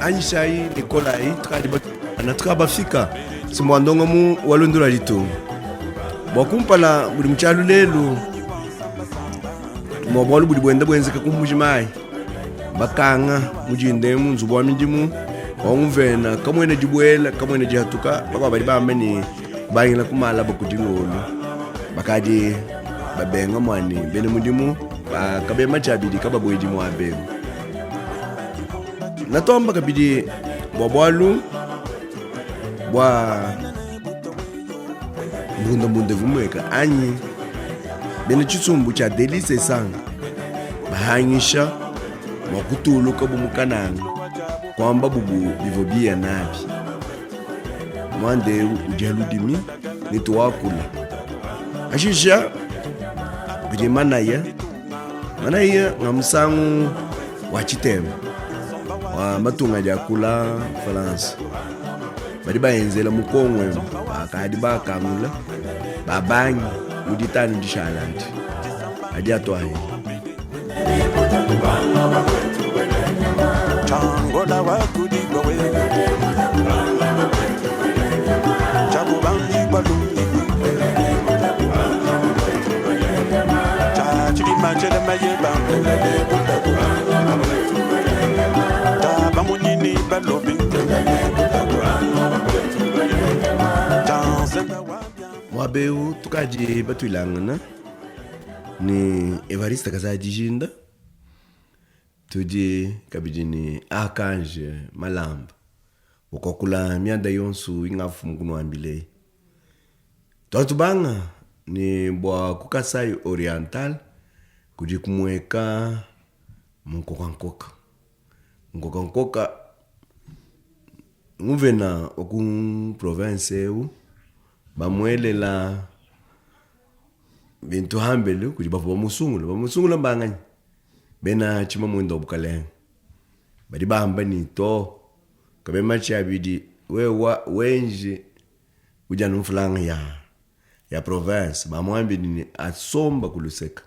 Aisha hii Nicola hii anataka bafika simwandongo mu walundula lito bwakumpala buli mchalu lelu mobolu buli bwenda bwenzeka kumujimai bakanga mujinde munzu bwa mindimu wanguvena kamwene jibwela kamwene jihatuka baba bali bameni bayila kumala bakudingolo bakadi babenga mwani bene mundimu bakabe machabidi kababweji mwabe natomba kabidi bwabwalu bwa mbunda vumweka anyi bene chitsumbu cha delise sanga bahanyisha mwakutulu kabumukananga kwamba bubu bivobia nabi mwande ujaludimi nituwakula ashisha bidi manaya ngamusangu wachitema wa matunga jakula France badi baenzela mukongwe bakadi bakamula babanyi muditani ndishalandi adi atwaye changola wakudi gwe chabubangi balungi chachiri machele mayeba tabamunini balobi mwabeu tukaji batwilangana ni Evariste Kazadijinda tudi kabidini Archange Malamba ukokula mianda yonsu ingafu mkuno ambile twatubanga ni bwa Kukasai Oriental kudi kumweka mkokankoka nguvena okun province eu bamwelela bintu hambele kudi bavuba musungula mbanganya bena chima mwendo bukaleng badi bamba ni to kabe machabidi wenje kuja numfulanga ya province bamwambi ni asomba kuluseka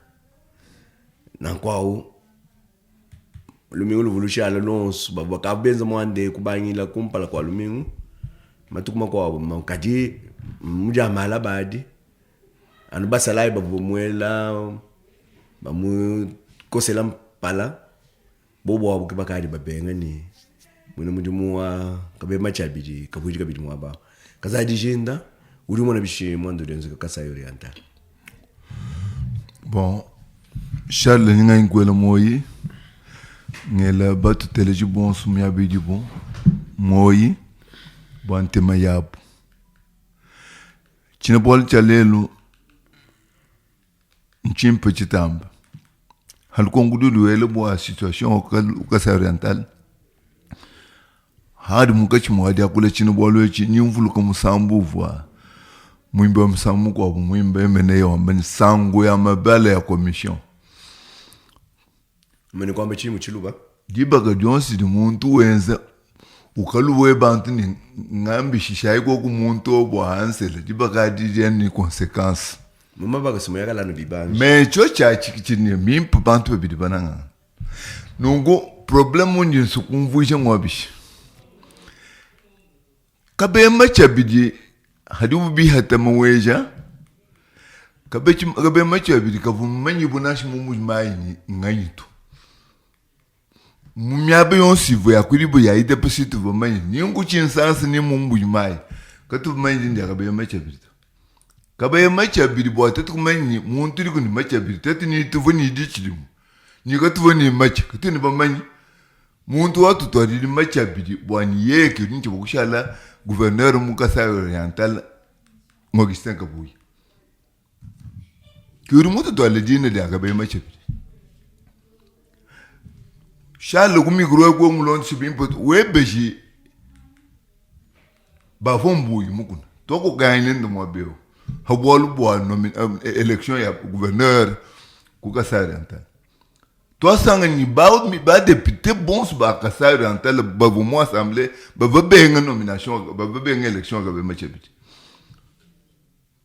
nakwao lumingu luvulushala lonsu bakabenza mwande kubanyila kumpala kwa lumingu matukuma kwa makadi mujamala badi anu basalai babumwela bamu kosela mpala bobo wabo kibakadi babenga ni mwene mudimu wa kabe machabidi kabuji kabidi mwaba Kazadijinda uri mwana bishi mwando denzo Kukasai Oriental. Bon Charles ninga ingwela moyi ngela batu teleji bon sumya bidi bon moyi bante mayabu china bol chalelu nchimpe chitamba halkongudu wele bo situation Kukasai Oriental hadi mukachi mwadi akule china bolo chi nyumvulu ko musambu vwa mwimbe msamu kwa mwimbe mene yombe sangu ya mabele ya commission mene kwamba chimu chiluba dibaga jonsi di muntu wenza ukaluwe bantu ni ngambi shishayi ko ku muntu obo hansele dibaga di ni consequence mama baga simoya kala no bibanji me chocha chikichini mimpa bantu bebidi bananga nungo problemu ndi sukumvuje ngwabishi kabe machabidi hadu bi hatama weja kabe machabidi kavumanyi bunashi mumujmayi nganyito mumyabe yonsivo yakuribo ya ide positive vumanyi ningu chinsansi ni mumujmayi katuvumanyi ndi kabe machabidi bo atatukumanyi muntu liko ni machabidi tati ni tuvoni dichilimu ni katuvoni macha katuni bamanyi muntu watu twari machabidi bwani yeke ninche bokushala gouverneur Kukasai Oriental Augustin Kabuye kuri mutu twale dine de akabe machabidi Charles ku micro ko ngulon sibin pot we beji ba vombu mukuna to ko gagne ndo mo beo ha bolu bo election ya gouverneur ku Kasai Oriental to sanga ni ba mi ba député bons ba Kasai Oriental ba vo mo assemblée ba benga nomination ba benga election ga be machebiti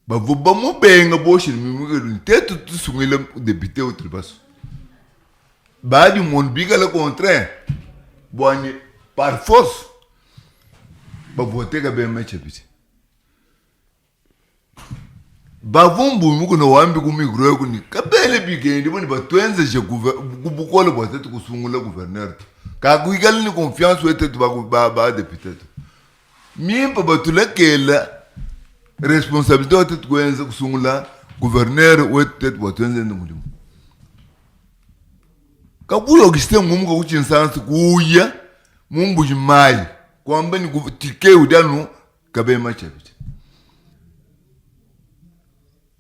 ba vo ba mo benga bo shiri mi mu tetu sungile député au tribaso ba du monde biga le contraire boani par force ba voter ga be machebiti ba vumbu mu kuno wambi ku micro ku ni kabele bigendi boni ba twenze je ku bukolo ba tetu kusungula gouverneur ka ku igal ni confiance wete ba député mimpa ba tulekela responsabilité wete twenze kusungula gouverneur wete ba twenze ndo mudimu ka ku logiste ngumu ka kuchinsansi kuya mumbu jimai kwamba ni tike udanu kabe machebiti.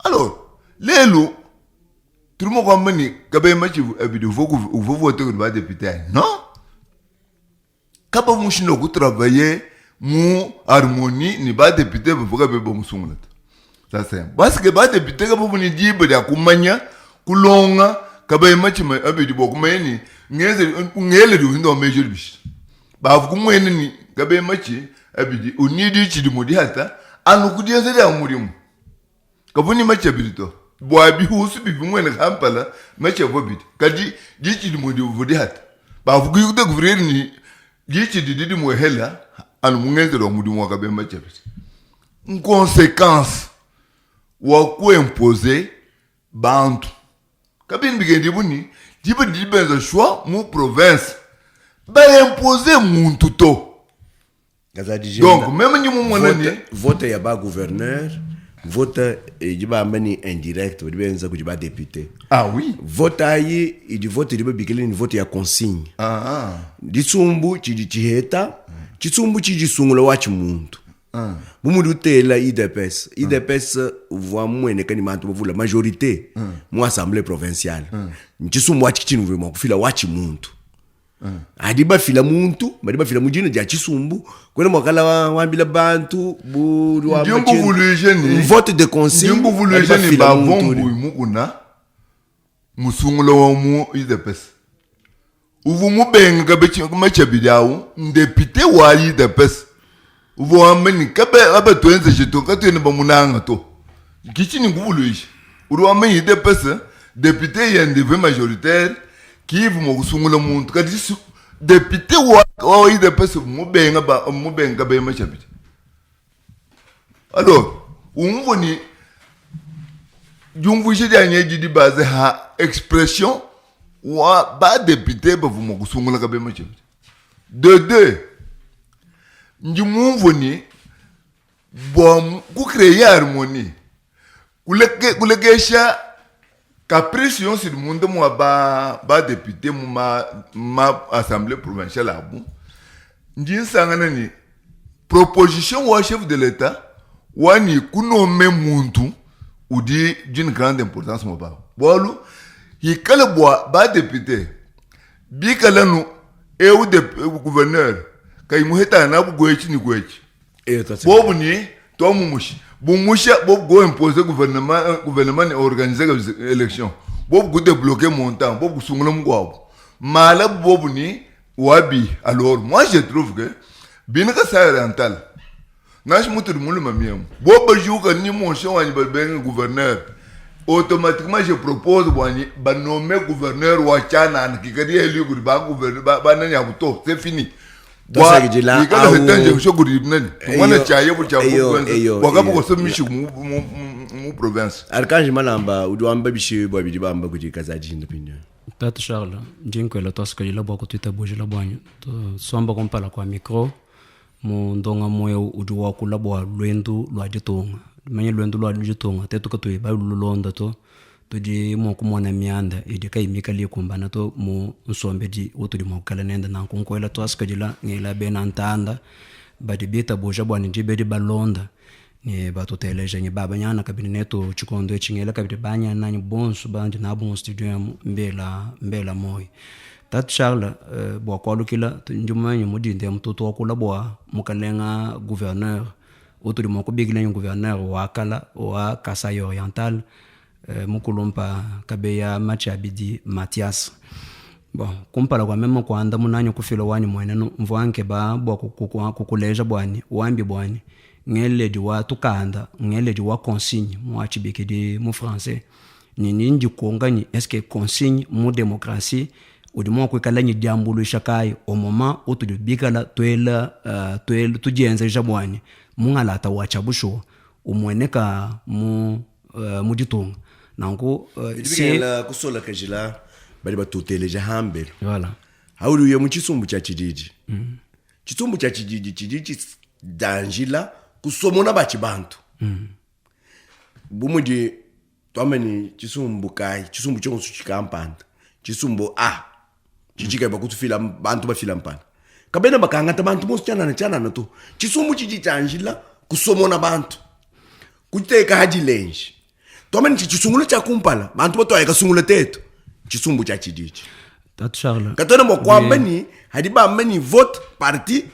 Alors, lelo, tout le monde comprend que ben match vous votez pour le député. Non. Quand vous chino vous travaillez, mu harmonie ni ba député vous pouvez be bon songa. Ça c'est. Parce que ba député quand vous ni dibe ya kumanya, kulonga, ka ben match ma abidi bo kumeni, ngele du ndo major bish. Ba vous kumweni ni ka ben match abidi unidi chidi modi hata anu kudia zede amurimu. Kabuni macha bilito bwa bi husu bi ngwene kampala macha bobit kadi dichi dimodi vodi hat ba fugu yude guvrer ni dichi didi mo hela an mungeze ro mudi mo kabe macha bit en conséquence wa ku imposer bantu kabin bigendi buni dibe dibenza choix mu province ba imposer muntu to donc même ni mo mona ni vote ya ba gouverneur vote ijiba ambani indirect wadibenza kujiba député. Ah oui. Vote ayi idi vote ijiba bikele ni vote ya consigne. Ditsumbu chiheta, chitsumbu chijisungula wachi muntu. Bumudu tela IDPS. IDPS voit mwene kani mantu bavula majorité mu assemblée provinciale. Chitsumbu wachi chinu vraiment kufila wachi muntu. Adiba fila muntu, badiba fila mujina dia chisumbu, kwena mwakala wambila bantu, buru wa machini. Vote de conseil. Ndimbu vuluje ni ba vombu mukuna, musungulo wa mu IDPS. Uvu mubenga kabechi machabidawu, ndepite wa IDPS. Uvu wambeni kabe abe tuenze jeto, katuene ba munanga to. Kichi ni nguvuluje. Uru wambeni IDPS, depite yendeve majoritaire, kivu mo kusungula muntu kadi député wa IDPS mubenga ba machabiti. Alors umvoni jumvu jidi nyeji di base ha expression wa ba député ba mo kusungula kabe machabiti. De deux njumvoni bom ku créer harmonie kulekesha caprice yon si le monde moi ba député ma assemblée provinciale abu ndin sangana ni proposition wa chef de l'état wani kunome muntu udi d'une grande importance mo ba bolu yikale ba député bi kala no e ou de gouverneur kay mu heta na bu goyechi ni goyechi bobu ni to mu mushi Boumusha bob go imposer gouvernement et organiser les élections. Bob go débloquer mon temps, bob go sungula mgwabo. Mala bob ni wabi. Alors moi je trouve que bien que ça oriental. Nash mutu mulu mamiem. Bob jou ka ni mon chon ani ben gouverneur. Automatiquement je propose wani ba nommer gouverneur wa chana an ki kadi élu ba gouverneur ba nanya buto, c'est fini. Dosa gijila au hetanje shoguri nani wana chaye bu chabu wakabu ko somishi mu province Arkanji Malamba udwamba bishi bwa bidibamba kujikazaji ndipinyo Tatu Charles jinko la toska ila bwa kutita boje la bwanyu to somba kompala kwa micro mu ndonga moyo udwa kula bwa lwendu lwa jitonga manye lwendu lwa jitonga tetu katwe ba lulonda to tudi mo kumona mianda idika imika li kumbana to mu nsombe di otudi mo kala nenda na kunkoela to askajila ngela bena ntanda badi beta boja bwani dibedi balonda ni batoteleje ni baba nyana kabineto chikondo chingela kabide banya nani bonso bandi na bon studio mbela moy Tatu Charles bwa kwalukila njumanye mudinde mtoto wakula bwa mukalenga gouverneur autour de moko bigila gouverneur wakala wa Kasai Oriental mukulumpa kabeya Machabidi Mathias. Bon kumpala kwa mema kwa anda munanyo kufilo wani mwenenu mvuanke ba bwa kukuleja bwani wambi bwani ngele di wa tukanda ngele di wa consigne mwachi bikidi mu français ni ndi kongani est-ce que consigne mu démocratie ou du moins ko kala ni diambulu shakai au moment où tu bikala toela tu jenze jabwani mungala ta wacha busho umweneka mu ditonga nango c'est la kusola kajila bali batuteleja hambe voilà hawulu ye mu chisumbu cha chididi chisumbu cha chididi danjila kusomona bachibantu bumudi twameni chisumbu kai chisumbu chonsu chikampanda chisumbu chichika bakutufila bantu bafila mpana kabena bakangata bantu mosi chana to chisumbu chichitanjila kusomona bantu kuteka haji lenji twameni chisungula cha kumpala bantu batwaika sungula teto chisumbu cha chididi Tatu Charles katona mokwamba ni hadiba mani vote parti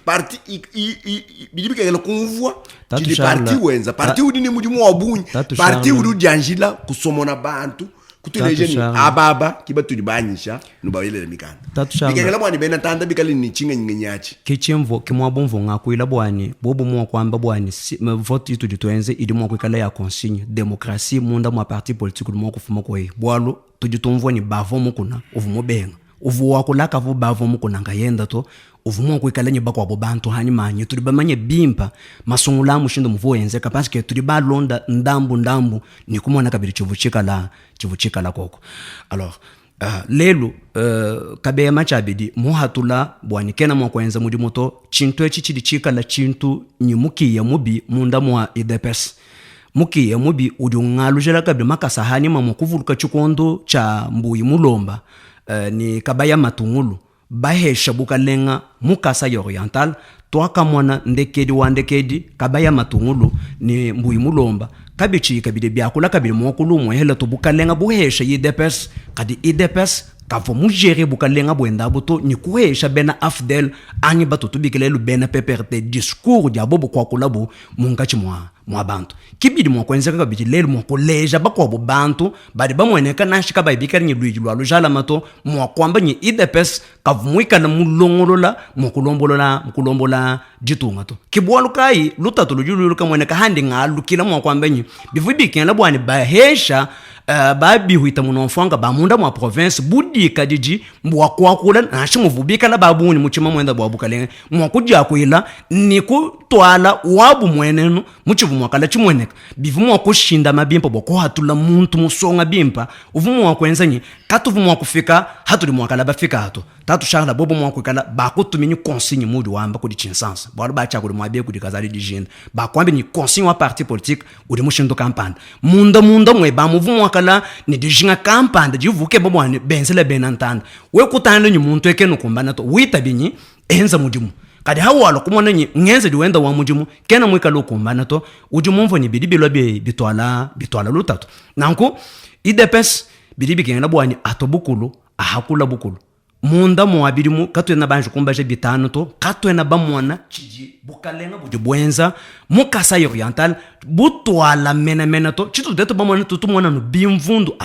bidibika yelo kunvua chili parti wenza parti udini mudimu wabunyi parti udianjila kusomona bantu kutuleje ni ababa kibatu dibanyisha nubayele mikanda bikela bwani bena tanda bikali ni chinga nyenyachi kichemvo kimwabomvo ngakuila bwani bobo mwa kwamba bwani vote itu ditwenze idimo kwikala ya consigne démocratie munda mwa parti politique mwa kufuma kwa bwalo tuditumvwa ni bavo mukuna uvumo benga uvu wakulaka vu bavo mukuna ngayenda to uvumo kwikala nyi bakwa bo bantu hani manye tuli bamanye bimpa masungula mushindo muvoyenze parce que tuli ba londa ndambu ni kumona kabiri chivuchika la koko alors lelo kabeya Machabidi muhatula bwani kena mwa kwenza mudi moto chintu echichidi chika la chintu nyimuki ya mubi munda mwa IDPS muki ya mubi udungalujela kabiri makasahani mamukuvuluka chikondo cha mbuyi mulomba ni kabaya matungulu bahesha bukalenga mukasa Oriental twaka mwana ndekedi kabaya matungulu ni mbuyi mulomba kabichi kabide byakula kabiri mwokulu mwehela to bukalenga buhesha IDPS kadi IDPS kavo mujere bukalenga bwenda buto ni kuhesha bena afdel ani batutu bikelelu bena PPRD discours dia bobo kwa kulabu mungachi mwa bantu kibidi mwa kwenzeka kabidi lelu mwa koleja bakwa bo bantu badi bamweneka nashika bayibikari ni Luigi lwa lujala mato mwa kwamba ni IDPS kavumwika na mulongolola mkulombola jitunga to kibwalu kai lutatu lujulu kamweneka handi ngalukila mwa kwamba ni bivibikela bwani bahesha babi huita munonfanga bamunda mwa province budi kadiji mbwa kwakula nashimu vubika la babuni muchima mwenda bwabukalenga mwa kujya kuila niku twala wabu mwenenu muchivu mwakala chimweneka bivu mwa kushinda mabimpa boko hatula muntu musonga bimpa uvumu mwa kwenza nyi katuvu mwa kufika hatuli mwakala bafika hato Tatu Charles bobo mwa kwikala bakutuminyi consigne mudu wamba kudi chinsansa bwalo bacha kudi mwabe kudi kazali dijinde bakwambe ni consigne wa parti politique udi mushindo kampanda munda mwe bamuvu mwakala ni dijinga kampanda jivuke babwane benzele benantanda we kutanda nyi muntu ekeno kumbana to wita binyi enza mudimu kadi hawalo kumona nyi ngenze diwenda wa mudimu kena mwikala kumbana to udimu mvo ni bidibilo bitwala lutatu nanko IDPS bidibi kengena bwani atobukulu ahakula bukulu munda mwabirimu katwena banje kumbaje bitano to katwena bamwana chiji bukalenga budi bwenza mukasa Oriental butwala mena to chitu deto bamwana tutumwana no bimvundu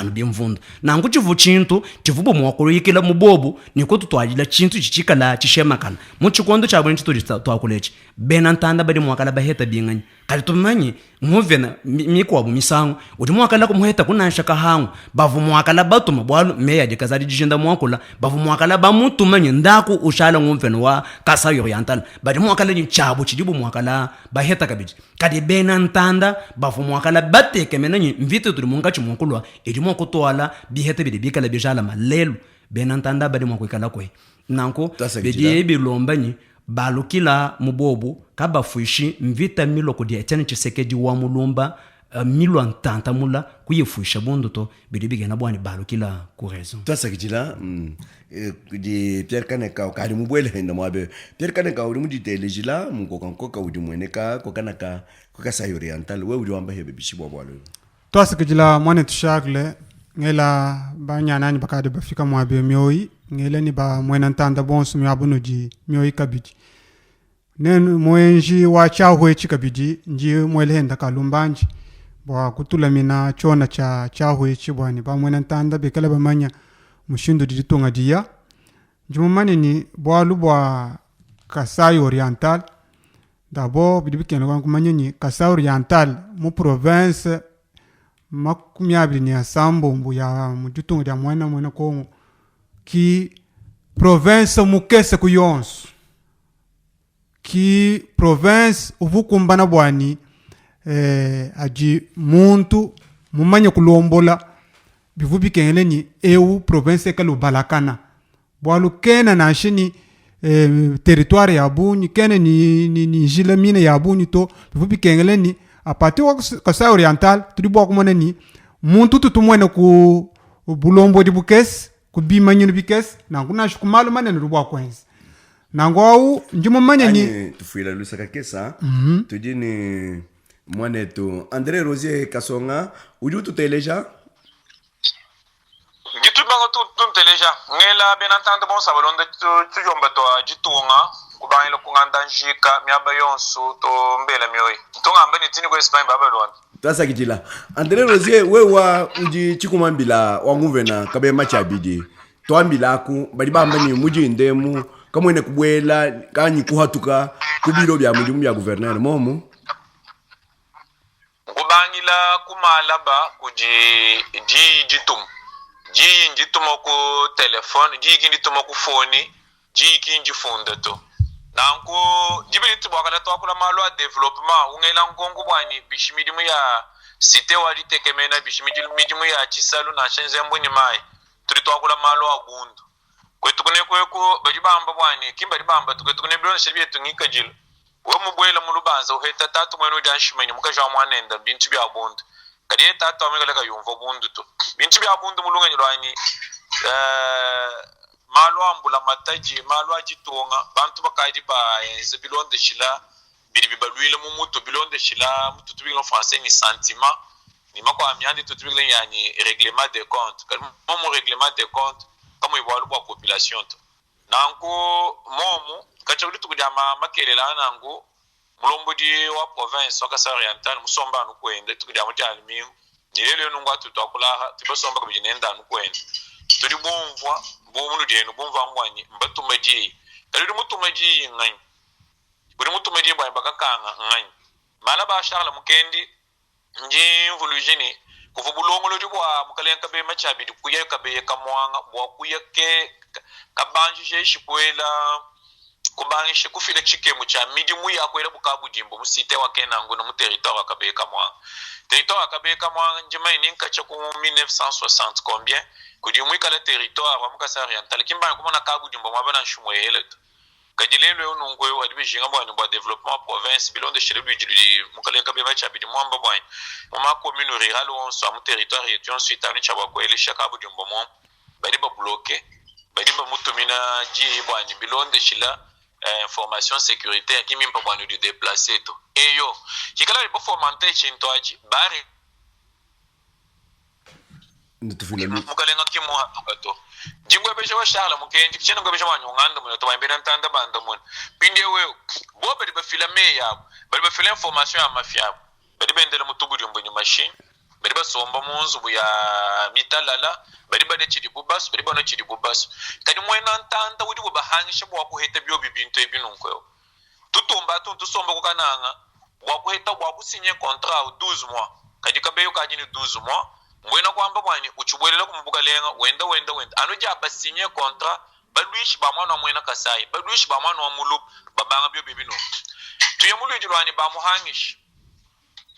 nangu chivu chintu chivubo mwakolo yikila mubobu niko tutwajila chintu chichikala chishemakana muchikondo chabone chitu twakulechi benantanda badi mwakala baheta binganya kali tumanyi muvena mikwa bumisango udi mwakala ko muheta kunanshaka hangu bavu mwakala batuma bwalo meya de kazali dijenda mwakula bavu mwakala bamutumanye ndaku ushala ngumvena wa Kasa Oriental badi mwakala ni chabu chidibu mwakala baheta kabiji kadi benantanda bavu mwakala bateke menanyi mvite tuli mungachi mwakulwa edi mwakutwala biheta bidi bikala bijala malelu benantanda badi mwakwikala kwe nanko bedi bilombanyi balukila mubobu kabafuishi mvita miloko dia Etienne Tshisekedi wa mulumba milo antanta mula kuyifuisha bunduto bidibiga na bwani balukila ku raison tasa kijila di Pierre Kaneka kali mubwele henda mwabe Pierre Kaneka uri muditelejila mukokankoka udi mweneka kokanaka Kasa Oriental we udi wamba hebe bishibwa bwalo tasa kijila mwane tushagle ngela ba nyana ni bakade bafika mwabe mioi ngela ni ba mwena ntanda bonso myabunoji mioi kabidi nen mwenji wa chahwe chikabidi nji mwele henda kalumbanji bwa kutula mina chona cha chahwe chibwani ba mwena ntanda bekala bamanya mushindo ditunga dia jumani ni bwalu bwa Kasai Oriental d'abord bidibikene kwa kumanya ni Kasai Oriental mu province makumyabiri ni asambo mbu ya mujutunga dia mwana ko ki province mukese kuyonso ki province uvukumbana bwani aji muntu mumanya kulombola bivubikene ni eu province kalubalakana bwalu kena na shini territoire ya bunyi kene ni jilamine ya bunyi to bivubikene ni apati wa Kasai Oriental tudibo kumone ni muntu tutumwene ku bulombo di bukes ku bimanyino bikes na kuna shikumalu manene rubwa kwenzi nango au njimo manya ni tufuila lusaka kesa tudini mwanetu André Rosier Kasonga uju tuteleja gitu bango tu teleja ngela benantande bon sabalonde tu jomba to jitunga kubangela kunganda njika myaba yonso to mbela myoyi tonga ambani tini ko Spain babalon tasa kitila André Rosier wewa uji chikumambila wa nguvena kabe machabidi to ambila ku bali bambani muji ndemu kamwene kubwela kanyi kuhatuka kubiro bya muji mu bya gouverneur momu kubangila kumalaba kuji jitum njituma ku telefone njituma ku phone nji funda to nanko jibili tubakala to akula malo a development ungela ngongo bwani bishimidi mu ya cité wali tekemena bishimidi mu ya chisalu na shenze mbuni mai turi to akula malo a bundu kwetu kune kweko bajibamba bwani kimbali bamba tukwetu kune bilona shirbiye tungika jilo we mubwela mulubanza uheta tatu mwenu danshimenya mukaja mwanenda bintu bya bundu kadi tatu amegala ka yumva bundu to bintu bya bundu mulunga nyirwani malo ambula mataji malo ajitunga bantu bakadi ba enze bilonde shila biribi balwile mu mutu bilonde shila mutu tubiglo français ni sentiment ni mako amyandi tutubiglo yani règlement des comptes kadi mo règlement des comptes kama ibwalu bwa population to nanko momo kachawuli tukudya makelela nango mulombodi wa province wa Kasai Oriental musomba nukwenda tukudya muti alimi nilelo nungwa tutakula tibasomba kubinenda nukwenda tuli bomvwa bomunu denu bomva ngwani mbatumaji kali mutumaji ngani buri mutumaji bwa bakakanga ngani malaba Charles Mukendi nji vulujini kuvubulongo lodi bwa mukalenka be machabidi kuye kabe kamwanga bwa kuye ke kabanji je shikwela kubangishe kufile chikemu cha midi mu yakwela bukabu jimbo musite wa kenango no mu territoire kabe kamwanga territoire kabe kamwanga njima ininka cha ku 1960 combien kudi mu kala territoire wa Kasai Oriental kimba kumona kabu jimbo mabana nshumwele kadilelo yo nungwe wa dibe jinga bwa ni développement province bilonde shiribu jili mukalenka be machabidi mwamba bwa mu commune rurale on so mu territoire yetu ensuite ani cha bwa ele shakabu jimbo mo badi ba bloquer badi ba mutumina ji bwa ni bilonde shila information sécuritaire qui même pas bon de déplacer tout et yo qui kala il faut fomenter chinto achi bari mukalenga kimo hato jingwe besha wa Charles Mukenji kichena ngo besha wa nyonganda mu to ba mbena ntanda banda mun pinde we bo bali ba filame ya bali ba filame information ya mafia bali bendele mutubu jumbo ni machine bali ba somba munzu bu ya mitalala bali ba de chidi bubas bali ba no chidi bubas kadi mwena ntanda wudi ku bahangisha bwa ku heta byo bibinto ebinunko tutumba tuntu somba ku kananga bwa ku heta bwa ku signer contrat 12 mois kadi kabeyo kadi ni 12 mois mwena kwamba bwani uchubwelela kumbuka lenga wenda ano ja basinye contrat balwishi ba mwana mwena Kasai balwishi ba mwana wa mulup babanga byo bibino tuyamulu jirwani ba muhangish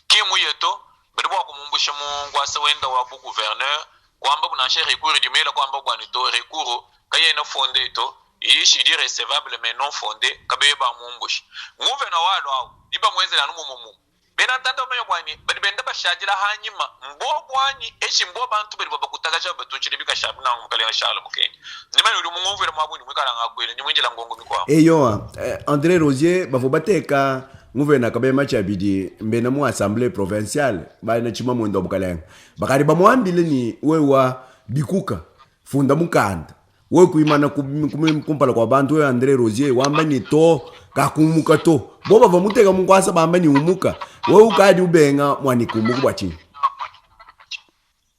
kimu yeto bidibwa kumumbusha mungwasa wenda wa bu gouverneur kwamba bunashe recours dimela kwamba bwani to recours kayena fondé to ishi di recevable mais non fondé kabe ba mumbush nguve na walo au iba mwenzela numumu bena tanda manyo bwani benda bashajira hanyima mbo bwani eshi mbo bantu bari babakutagaje batuchire bikashabuna ngumukale Charles Mukendi nimani uri mumuvira mwabuni mwikala ngakwele nimwinjira ngongo mikwa eyo André Rosier bavobateka nguvena kabe machabidi mbena mu assemblée provinciale ba na chima mwendo bukalenga bakari ba mwambile ni wewa bikuka funda mukanda we kuimana kumpala kwa bantu we André Rosier wamba ni to kakumuka to boba vamuteka munkwasa bamba ni umuka we ukadi ubenga mwani kumuka bwachini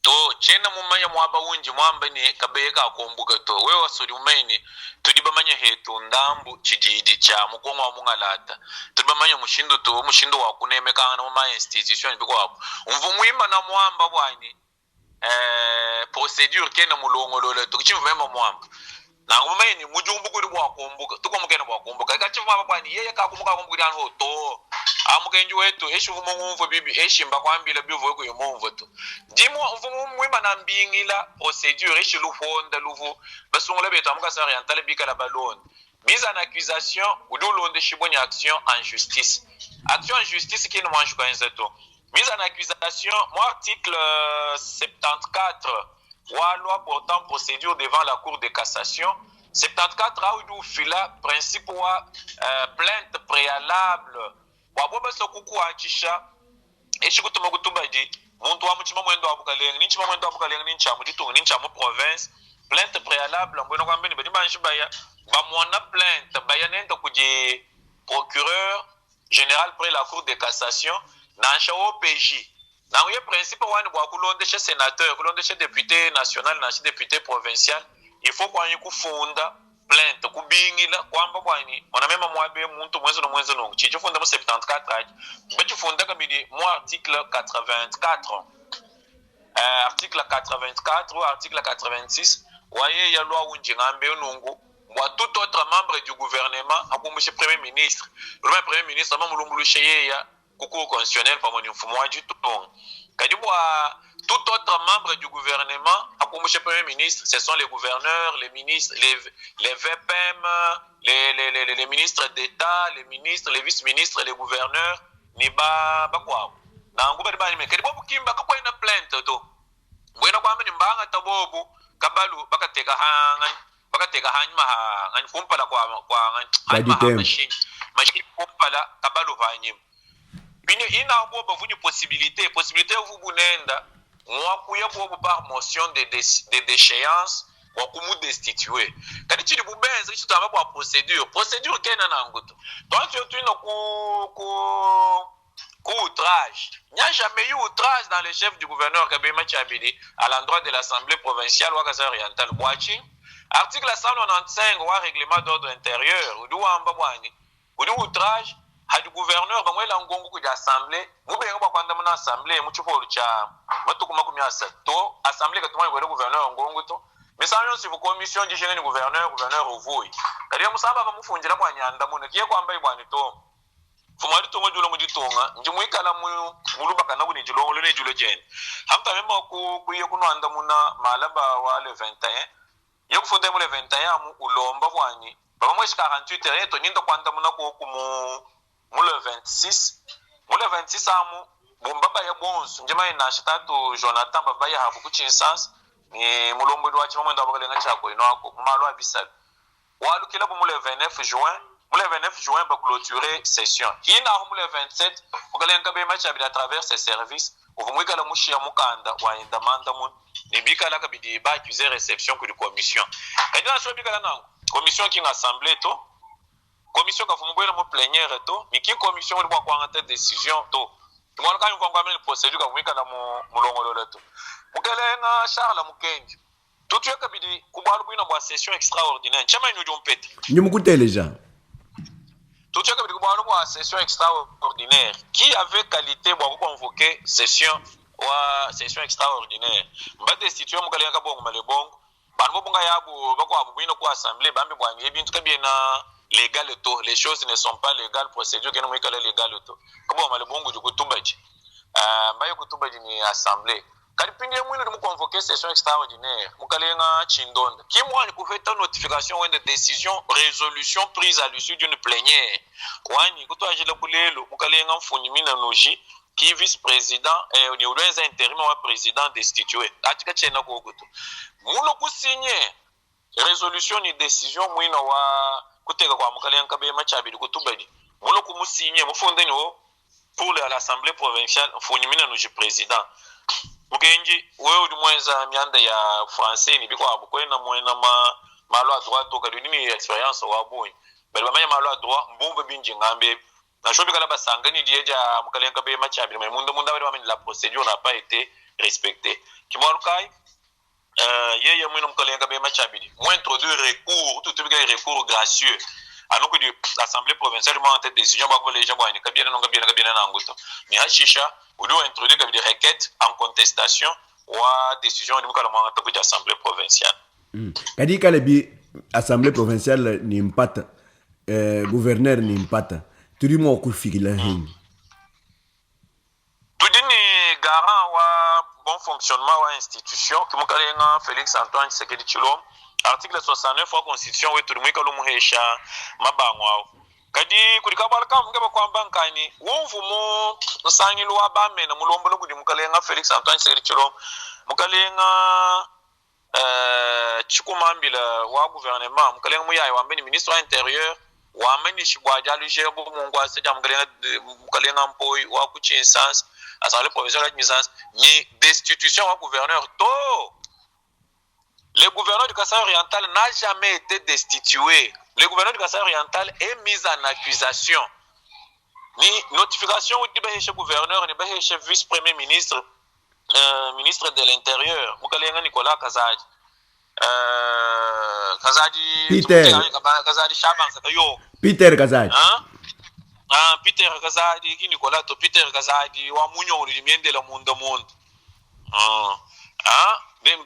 to chena mumanya mwaba unji mwamba ni kabeka akumbuka to we wasuri umaini tudiba manya hetu ndambu chididi cha mukongwa mungalata tudiba manya mushindo wa kunemeka na mama institution biko hapo mvumwima na mwamba bwani procédure kena mulongo lole to kichimvema mwamba na ngumaini mujumbu kuri bwa kumbuka tukomukena bwa kumbuka kachimva bwani yeye kakumbuka kumbuka ho to amukenju wetu eshuvumo ngumvo bibi eshimba kwambila bivo ko yomumvo to dimo mvumo mwima na mbingila procédure eshilu honda luvu basungula beto amuka sa oriental bikala balon mise en accusation udulonde shibonya action en justice qui ne mange pas inzeto mise en accusation moi article 74 wa loi portant procédure devant la cour de cassation 74 audu fila principe wa plainte préalable waboba sokuku achisha eshikutuma kutubaji muntu wa muchima mwendo abukaleng ni chima mwendo abukaleng ni nchamu ditunga ni nchamu province plainte préalable mbona kwambeni badi banshibaya ba mwana plainte bayanenda kuji procureur général près la cour de cassation na ncha OPJ na uye principe wani bwa kulonde chez sénateur kulonde chez député national na chez député provincial il faut kwa kufunda plainte kubingila kwamba bwani mwanamema mwabe muntu mwenzo no chicho funda mu 74 ati betu funda kabidi mu article 84 article 84 ou article 86 waye ya loi unji ngambe nungu wa tout autre membre du gouvernement akumushe premier ministre le premier ministre mamulumbuluche yeya kuku constitutionnel pamoni mfumo wa jiton kadibwa tout autre membre du gouvernement akumushe premier ministre ce sont les gouverneurs les ministres les VPM les ministres d'état les ministres les vice-ministres les gouverneurs ni ba kwa na nguba ba ni kadibwa bukimba kwa ina plainte to bwena kwamba ni mbanga tabobu kabalu bakateka hanyuma ngani kumpala kwa ngani machine kumpala kabalu vanyima bini ina boba vunyi possibilité vous bunenda mwakuya bobo par motion de déchéance wa kumu destituer kadi chidi bubenza kitu tamba kwa procédure kena na nguto donc tu ino ku outrage. Il n'y a jamais eu outrage dans le chef du gouverneur Kabema Tchabidi à l'endroit de l'Assemblée provinciale Ouagaza orientale. Article 195 wa règlement d'ordre intérieur, ou outrage, a du gouverneur, donc la ngongo ku d'assemblée, vous bien ba kwanda mona assemblée, mu chupolu cha, matukuma kumya sato, assemblée ka tuma le gouverneur ngongo to. Mais ça yon si vous commission du général gouverneur ovoi. Kadi musaba ba mufunjira kwa nyanda muna kiye kwamba ibwani to. Fumali to mojulo mujitonga, njimwikala muluba kana buni jilongo le julo jen. Hamta mema ku ye kuno anda muna malaba wa le 21. Yo kufunde mu le 21 mu ulomba bwani. Ba mo 48 heures to nindo kwanda muna ko mu le 26. Mu le 26 amu bombaba ya bonsu njema ina shitatu Jonathan baba ya habu kuchinsans ni mulombo do wachi momendo abakale ngacha ko ino ako malo abisal. Walu kila mu le 29 juin. Pour le 29 juin, pour clôturer session. Qui n'a pas le 27, pour que l'encabe match à travers ses services, pour vous que la mouche à Mukanda ou à une demande à mon, n'ébika la cabine ba accusé réception que de commission. Et dans ce cas là, commission qui assemblée to, commission qui a fait une plénière to, mais qui commission qui doit prendre une décision to. Tout le monde quand il va quand même le procédure comme oui que la moulongo le to. Pour que l'en Charles Mukendi. Tout tu as cabine, kubalu pour une session extraordinaire. Chama nous disons pète. Ni m'écoutez les gens. Tout ce que vous avez une session extraordinaire. Qui avait qualité pour convoquer session extraordinaire? Mba destituer mu kali ngabo malebong. Banbo bunga yabo bako abubino ko assemblée bambi bwangi ebintu kabina légal to. Les choses ne sont pas légales, procédure que nous kala légal to. Kabo malebongo du kutubaji. Mba yo kutubaji ni assemblée. Kalipindi mwino mu convoquer session extraordinaire. Mu kali nga chindonda. Qui moi ni kufeta notification ou de décision, résolution prise à l'issue d'une plénière. Wani kuto ajela kulelo mu kali nga mfunimina noji qui vice-président et ni ulenza intérim wa président destitué. Atika chena ko kuto. Muno kusigner résolution ni décision mwino wa kuteka kwa mu kali nga kabe machabidi kutubadi. Moloko mu signé mu fonde no pour l'assemblée provinciale fonimina no président. Mugenji wewe udi mwenza mianda ya français ni biko abukwena mwena malo à droite to kaduni ni expérience wa boy. Bel bamanya malo à droite mbumbe binji ngambe. Na shobi kala basanga ni dieja mukalenga be machabi mais munda bari la procédure n'a pas été respectée. Kimwalukai yeye mwino mukalenga be machabi. Mo introduire recours tout recours gracieux. Alors que l'Assemblée provinciale m'a en tête décision ba les gens ba ni kabien na nguto. Ni hashisha ou doit introduire des requêtes en contestation ou décision de mukala m'a en tête d'Assemblée provinciale. Kadi kale bi Assemblée provinciale ni mpata gouverneur ni mpata. Turi mo kufikila hini. Tudini garant wa bon fonctionnement wa institution qui mukalenga Félix Antoine Tshisekedi Tshilombo. Article 69 wa constitution wetu mwika lumuhesha mabangwa kadi kulikabala kam ngaba kwamba nkani wumvumo nsangilu wa bamena mulombolo kudi mukalenga Felix Antoine Tshisekedi Tshilombo mukalenga chikumambila wa gouvernement mukalenga muyayi wambeni ministre wa intérieur wameni shibwaja lujebo mungwa seja mukalenga mpoi wa kuchinsans assemblée provinciale d'administration ni destitution wa gouverneur to. Le gouverneur du Kasaï oriental n'a jamais été destitué. Le gouverneur du Kasaï oriental est mis en accusation. Ni notification ou du gouverneur, ni vice-premier ministre, ministre de l'Intérieur, Moukalenga Nicolas Kazadi. Kazadi. Peter. Kazadi Chaban, yo. Peter Kazadi. Peter Kazadi, Nicolas, Peter Kazadi, wa munyo uri miende la mundo.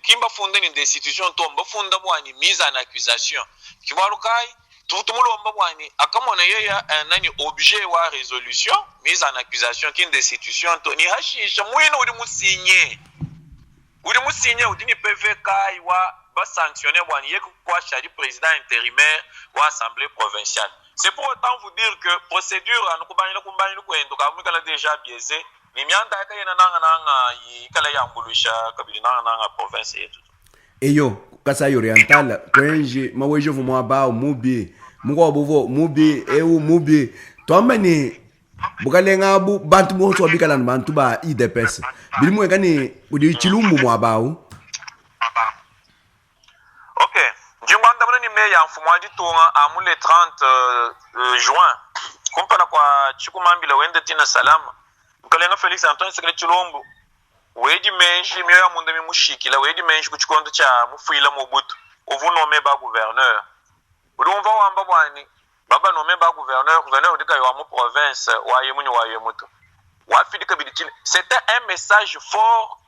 Kimba funda ni destitution to mba funda mwani mise en accusation kimarukai tutumulomba mwani akamona yeya nani objet wa résolution mise en accusation kin destitution to ni hashisha mwino uri musinye udi ni PV kai wa ba sanctionner mwani yeku kwa chari président intérimaire wa assemblée provinciale. C'est pour autant vous dire que procédure anukubanyi ko endo kamukala déjà biaisé. Ni mianda ka yena nanga ikala ya ngulusha kabili nanga province yetu. Eyo Kasaï oriental kwenje mawejo vumwa ba mubi muko bovo mubi mubi twamani bukalenga bu bantu mo so bikala bantu ba IDPS bilimu ekani udi chilumbu mwa bawo. OK, njimanda mwana ni meya mfumo di tonga amule 30 juin kumpana kwa chikumambila wende tina salama. Mukalenga Felix Antoine Tshisekedi Tshilombo wedi menji miyo ya munda mimushikila wedi menji kuchikondo cha mufuila Mobutu ovu nome ba gouverneur udumva wamba bwani baba nome ba gouverneur udika yo mu province wa yemuto wa fidika biditile. C'était un message fort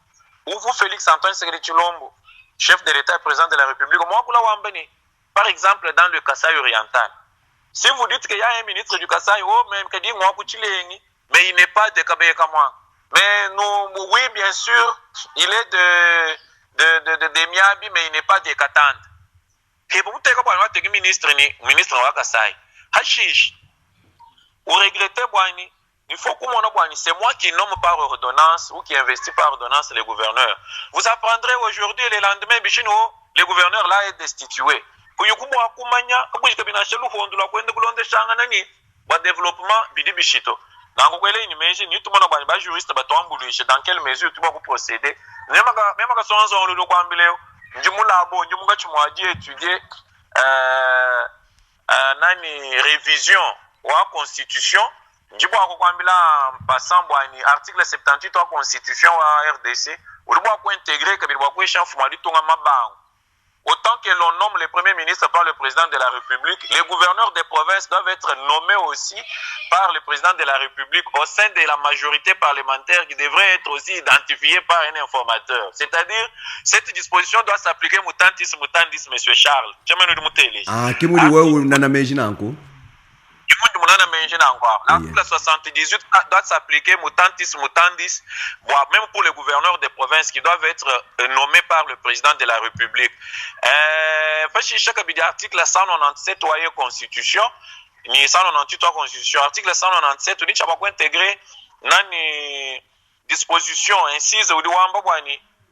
où vous Félix Antoine Tshisekedi Tshilombo chef de l'État et président de la République moi kula wambani par exemple dans le Kasaï oriental si vous dites qu'il y a un ministre du Kasaï même kadi ngwa kuchilengi mais il n'est pas de Kabeye Kamwa. Mais nous, oui, bien sûr, il est de Miabi, mais il n'est pas de Katande. Et pour vous dire que ministre wa Kasaï, Hashish, vous regrettez, il faut que c'est moi qui nomme par ordonnance ou qui investit par ordonnance les gouverneurs. Vous apprendrez aujourd'hui, le lendemain, Bichino, le gouverneur là est destitué. Kuyukumu akumanya, kabujikabina shelu fondula kwende kulonde shanga nani, wa développement bidi bishito. Dans le ni menji ni tout le monde ba juriste ba toambuluisha dans quelle mesure tu vas procéder même ka sonzo lo kwambileo njimula abo njimunga chimwaji étudier nani révision wa constitution njibo akokwambila passant bwani article 78 wa constitution wa RDC ulibo ko intégrer kabili ko échange fumali tonga mabango. Autant que l'on nomme les premiers ministres par le président de la République, les gouverneurs des provinces doivent être nommés aussi par le président de la République au sein de la majorité parlementaire qui devrait être aussi identifiée par un informateur. C'est-à-dire, cette disposition doit s'appliquer mutandis, M. Charles. Kimuli wewe nana meji nanko. L'article 78 doit s'appliquer mutandis, même pour les gouverneurs des provinces qui doivent être nommés par le président de la République. Article 197 de Constitution, 198 de Constitution, article 197, on dit intégrer une disposition incise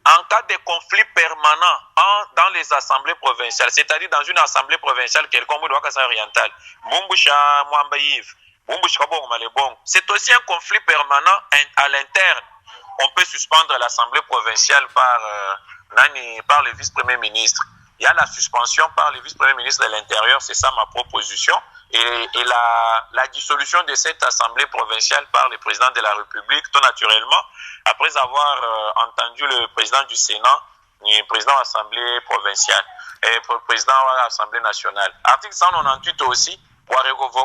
en cas de conflit permanent dans les assemblées provinciales, c'est-à-dire dans une assemblée provinciale quelconque de Kasaï oriental, Bumbusha, Mwamba Yves, C'est aussi un conflit permanent à l'interne. On peut suspendre l'Assemblée provinciale par le vice-premier ministre. Il y a la suspension par le vice-premier ministre de l'Intérieur, c'est ça ma proposition. Et la dissolution de cette Assemblée provinciale par le président de la République, tout naturellement, après avoir entendu le président du Sénat, le président de l'Assemblée provinciale et le président de l'Assemblée nationale. Article 198 aussi, pour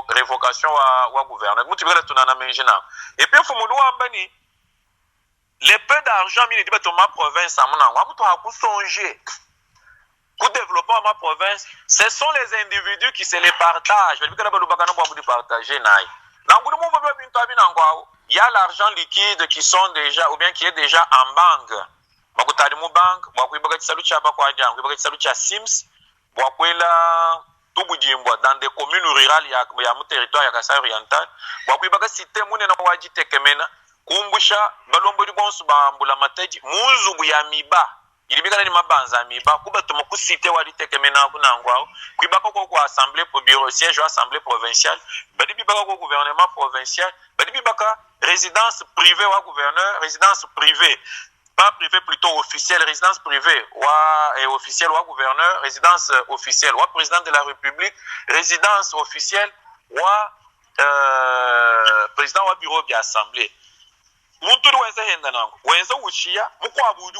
révocation au gouvernement. Et puis, il faut me les peu d'argent mis dans ma province, pour développer ma province, ce sont les individus qui se les partagent. Il y a l'argent liquide qui sont déjà, ou bien qui est déjà en banque. Dans des communes rurales, il y a un territoire, il y a Kassai oriental. Kumbusha balombo di bonsu ba mbula mateji muzu buyamiba ilibika ni mabanza amiba kuba tumoku cité wadi tekemena kunangwa kuibaka ko assemblée pour bureau siège ou assemblée provinciale badi bibaka ko gouvernement provincial badi bibaka résidence privée ou gouverneur résidence privée pas privée plutôt officielle résidence privée ou officielle ou gouverneur résidence officielle ou président de la République résidence officielle ou président ou bureau de l'assemblée. Muntu wenza henda nangu wenza ushia mukwa budi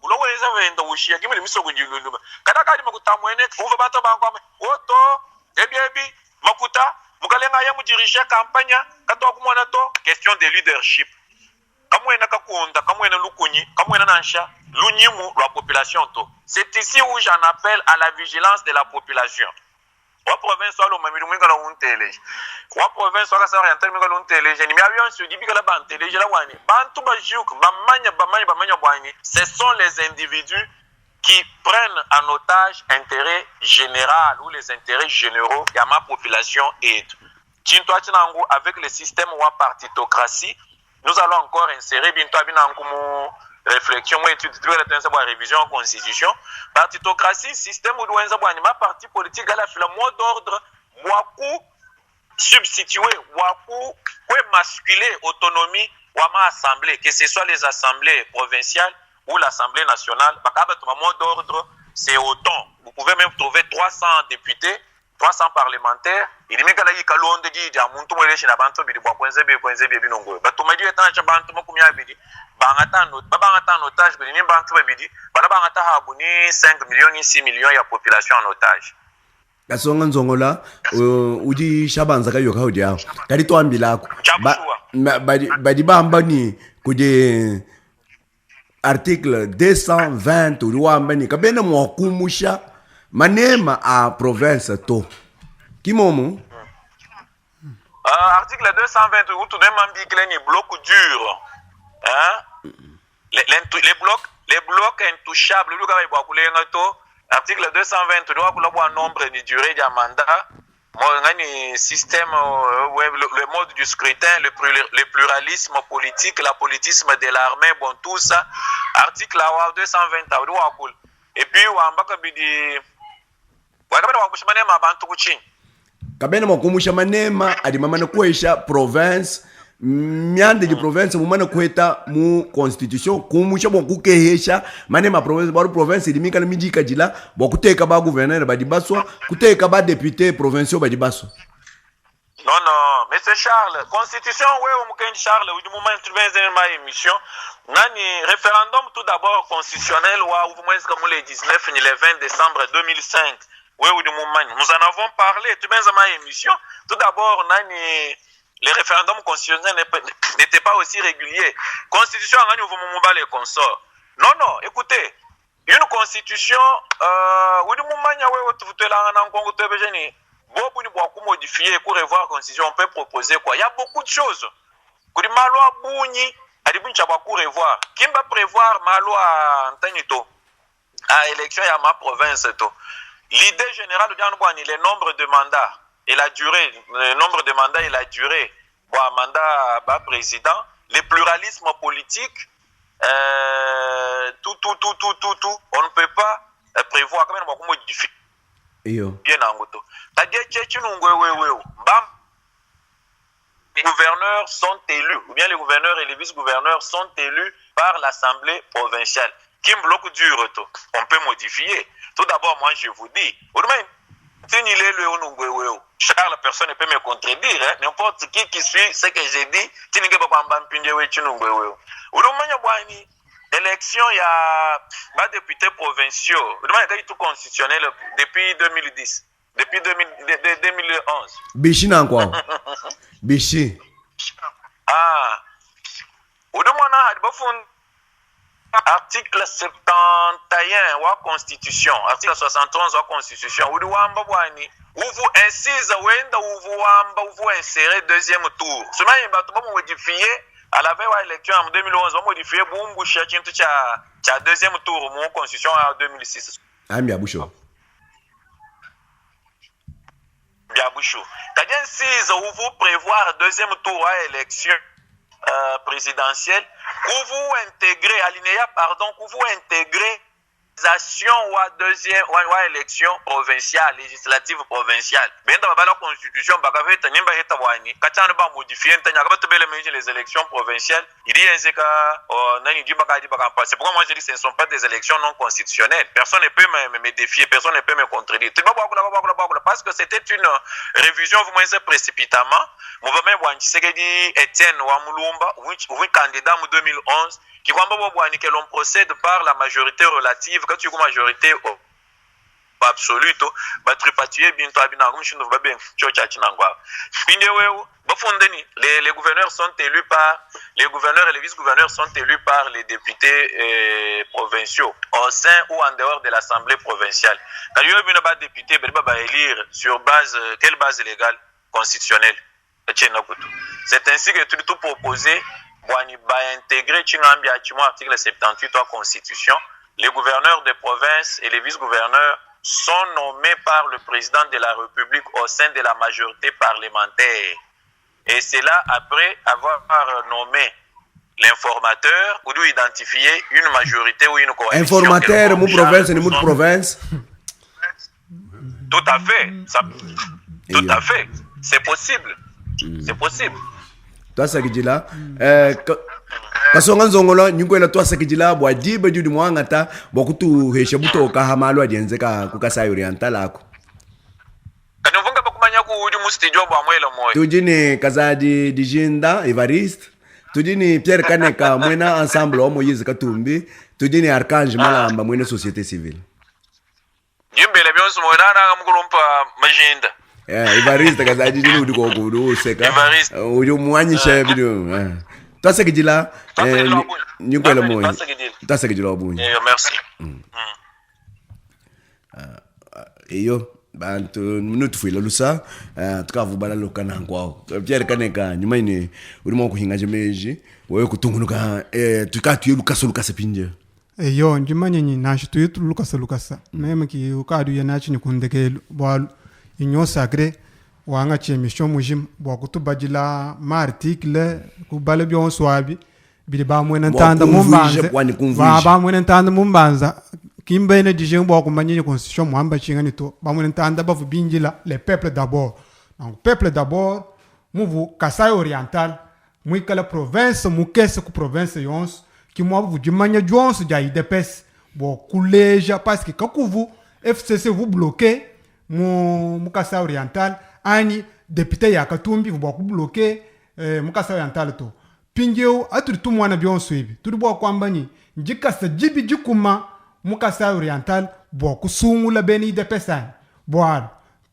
ulo wenza wenda ushia kimi misogo njinguluma kada kadi makuta mwene uva bato bangwa oto ebi makuta mukalenga ya mujirisha kampanya kato kumwana to question de leadership kamwena kakunda kamwena lukunyi kamwena nansha lunyimu la population to. C'est ici où j'en appelle à la vigilance de la population. Wa province walo mamiru mwinga la unteleje wa province waka sa oriental mwinga la unteleje ni miavion se dibi kala banteleje la wani bantu bajuk bamanya bwani. Ce sont les individus qui prennent en otage intérêt général ou les intérêts généraux de ma population et Tintoa Tinango avec le système ou partitocratie. Nous allons encore insérer bientôt abinankumu réflexion ou étude de révision en constitution. Partitocratie, système où ma parti politique à la mot d'ordre, waku substituer, waku masculer autonomie ou ma assemblée, que ce soit les assemblées provinciales ou l'assemblée nationale. Mot d'ordre, c'est autant. Vous pouvez même trouver 300 députés, 300 parlementaires. Il dit que kalonde di amuntu mwele shina bantu bidi bwa kwenze bi nongo. Batumadi etana cha bantu makumya bidi. Bangata en otage bidi ni bantu bidi. Bangata habuni 5 millions 6 millions ya population en otage. Kasonga nzongola uji shabanza kayo kaudi yao. Kali to ambilako. Badi bamba ni kuje article 220 uliwamba ni kabena mwakumusha manema a province to kimomo article 220 où tout de même ni bloc dur hein les blocs intouchables lu ka ba kulenga to article 220 doit kula nombre ni durée de mandat ngani système le mode du scrutin le pluralisme politique la politisme de l'armée bon tout ça article 220 doit kula et puis wambaka bidi wakabana wakumusha manema abantu kuchini kabena wakumusha manema adi mama na kuesha province myande di province mumana kweta mu constitution kumusha bokukehesha manema province limika na mijika jila bokuteka ba gouverneur ba dibaswa kuteka ba député provinciaux ba dibaswa. Non monsieur Charles constitution wewe mukendi Charles uji moment tubenze ma émission nani référendum tout d'abord constitutionnel wa moins comme le 19 ni le 20 décembre 2005. Oui, nous en avons parlé, tout bien dans ma émission. Tout d'abord, les référendums constitutionnels n'étaient pas aussi réguliers. Constitution, on les consorts. Non, écoutez, une constitution, modifier, pour revoir la constitution, on peut proposer quoi? Il y a beaucoup de choses. Qui va prévoir ma loi à élection à ma province? L'idée générale de le nombre de mandats et la durée, le nombre de mandats et la durée pour un mandat président, le pluralisme politique, tout. On ne peut pas prévoir quand même beaucoup modifier. Bien en moto. gouverneurs sont élus, ou bien les gouverneurs et les vice-gouverneurs sont élus par l'Assemblée provinciale. Qui me bloque dur, on peut modifier. Tout d'abord, moi, je vous dis, Charles, personne ne peut me contredire. Hein? N'importe qui suit ce que j'ai dit, élection, il y a des députés provinciaux. Il y a tout constitutionnel depuis 2010. Depuis 2011. Bichi na quoi? Bichi. Ah. Article 71 de la Constitution. Article 71 de la Constitution. Vous insiste, vous insérez deuxième tour. Seulement, il va modifier. À la veille de l'élection en 2011, on va modifier la deuxième tour de la Constitution en 2006. Ah, bien, Boucho. C'est-à-dire, si vous prévoir deuxième tour à l'élection présidentielle, vous intégrez, vous intégrez ou à deuxième ou à élection provinciale, législative provinciale. Bien dans la constitution, modifier les élections provinciales. Il dit c'est pourquoi moi je dis que ce ne sont pas des élections non constitutionnelles. Personne ne peut me défier, personne ne peut me contredire. Parce que c'était une révision vraiment précipitamment. Etienne Ouamoulumba, candidat en 2011, qui que l'on procède par la majorité relative, quand tu as une majorité absolue, les gouverneurs sont élus par les gouverneurs et les vice-gouverneurs sont élus par les députés provinciaux au sein ou en dehors de l'Assemblée provinciale. Quand il y a un député, il va élire sur quelle base légale constitutionnelle? C'est ainsi que tout proposé va intégrer l'article 78 de la Constitution. Les gouverneurs de province et les vice-gouverneurs sont nommés par le président de la République au sein de la majorité parlementaire. Et c'est là, après avoir nommé l'informateur, ou d'identifier une majorité ou une coalition. Informateur, mon province et mon province. Tout à fait. Tout à fait. C'est possible. C'est possible. Toi, ça qui dit là. Kasonga nzongolo nyukwela toi ça qui dit là bwa dibe du mwangata bokutu heshe buto ka hamalo adienzeka kukasa oriental ako. Kanuvunga bakumanya ku udi mustijo bwa mwela moyo. Tujini Kazadi Dijinda Evariste. Tujini Pierre Kaneka mwena ensemble wa Moïse Katumbi. Tujini Archange Malamba mwena société civile. Yimbele byonso mwena na mkulumpa majinda. Evariste Kazadi dinu udi ko kudu seka. Udi mwanyisha bidu. Toi c'est que dit là ni quoi le mot toi c'est que dit là bon merci et yo bantu nous tu fais là ça tuka vubala lokana ngwao Pierre Kaneka nyuma ine urimo kuhinga jemeji wewe kutungunuka tukatuye lukasa pinje yo njimanye ni nashi tuye lukasa meme ki ukadu ya nachi ni kundeke bwa inyo sacré wanga chemisho mujim bwa kutubajila ma article ku bale byon swabi bidi ba mwena ntanda mumbanza ba mwena ntanda mumbanza kimbe ne dijen bwa ku manyini constitution mwamba chingani to ba mwena ntanda ba vubinjila le peuple d'abord. Donc peuple d'abord muvu Kasai oriental mwikala province mukese ku province yons ki mwa vujimanya jonso ja idepes bo kuleja parce que kakuvu FCC vous bloquer mu Kasai oriental ani député ya Katumbi vous boku bloquer mukasa oriental to pingeo aturi tumwana byonso ibi turi bwa kwambani njikasa jibi jikuma mukasa oriental boku sungula beni de pesani bwa